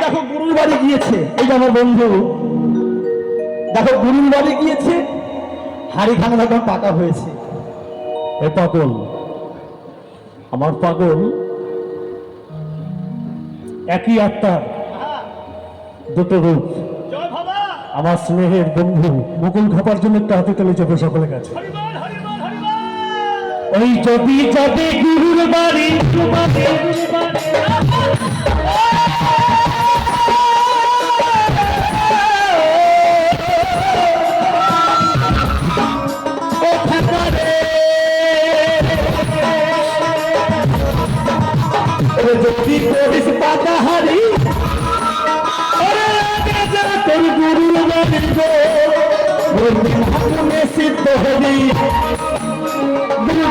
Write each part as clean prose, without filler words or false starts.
দেখো গুরুর বাড়ি গিয়েছে, এই যে আমার বন্ধু দেখো গুরুর বাড়ি গিয়েছে, হাড়ি খানা যখন পাকা হয়েছে। এ পাগল, আমার পাগল একই আত্মার দুটো রূপ। আমার স্নেহের বন্ধু মুকুল খাপার জন্য একটা হাতে তালে চেপে সকলের কাছে। ওই যদি যাবে গুরুর বাড়ি যদি করিস পাতাহারি তোর গুরুর বাড়ি গো আগুনে সিদ্ধ হবি, গুরুর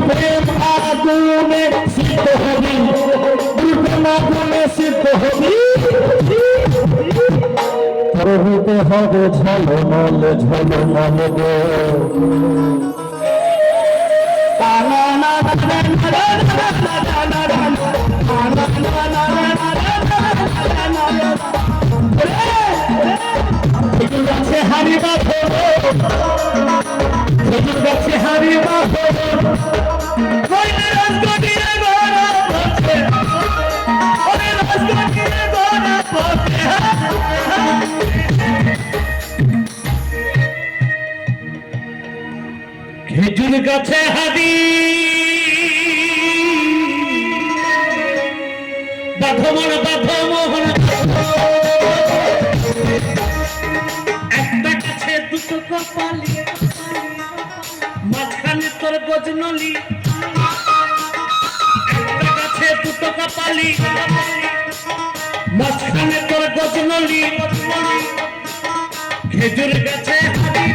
প্রেম আগুনে সিদ্ধ হবি, গুরুর প্রেম আগুনে সিদ্ধ হবি। প্রভুতে হবে ঝলমল ঝলমল গো হারি বাঁধো, হারি বাঁধো খেজুর গাছে হারি বাঁধমন বাঁধমোহন, একটা গাছে দুটো কপালি, মাঝখানে তোর গজনলি, একটা গাছে দুটো কপালি, মাঝখানে তোর গজনলি, খেজুর গাছে হারি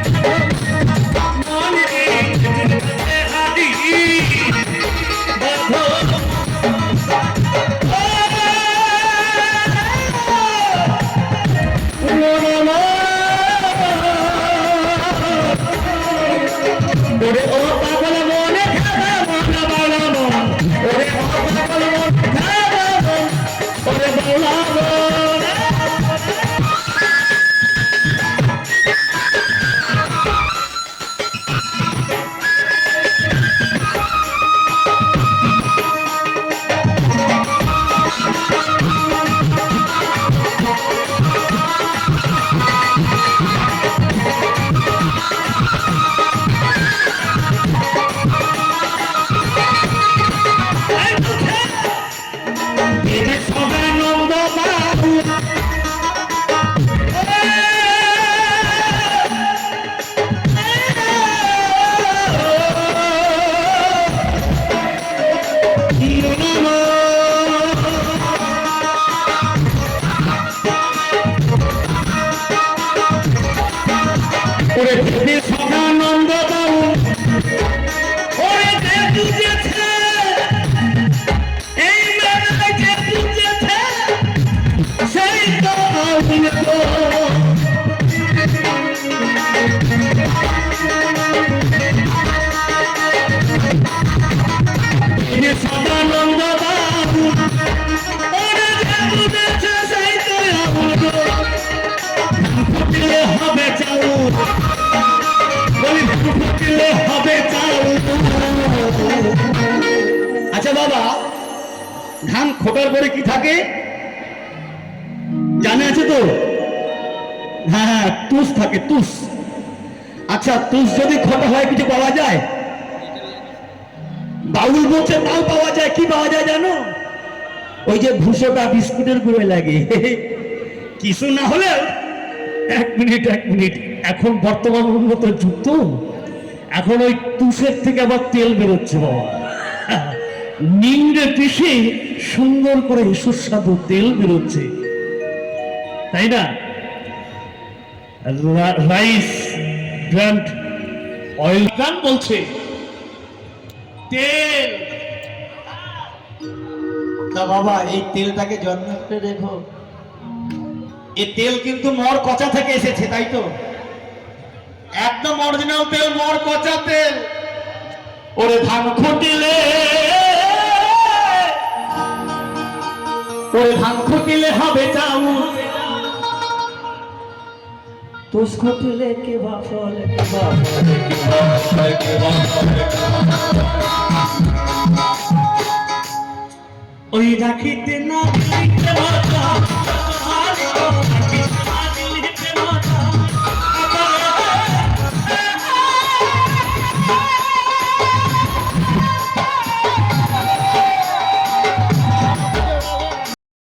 খোটার পরে কি থাকে জানা আছে তো? হ্যাঁ হ্যাঁ, তুষ থাকে, তুষ। আচ্ছা, তুষ যদি খোটা হয় কিছু পাওয়া যায়? বাউল বলছে তাও পাওয়া যায়। কি পাওয়া যায় জানো? ওই যে ভুষোটা বিস্কুটের গুঁড়ো লাগে। কিছু না হলে এক মিনিট, এখন বর্তমান উন্নত যুগ তো, এখন ওই তুষের থেকে আবার তেল বেরোচ্ছে বাবা। নিংড়ে পিষে সুন্দর করে সুস্বাদু তেল বেরোচ্ছে, তাই না? রাইস ব্র্যান্ড অয়েল ব্র্যান্ড বলছে তেল। তা বাবা এই তেলটাকে যত্ন করে রেখো। এই তেল কিন্তু মর কচা থেকে এসেছে, তাই তো? একদম অরিজিনাল তেল, মর কচা তেল। ওরে ধান খুটিলে, ওরে ধান খুটিলে হবে চাউল, তুষ খুটিলে কে বা ফলে, কে বা ফলে, কে বা ফলে, কে বা ফলে। ওই রাখিতে না রাখিতে ভাষা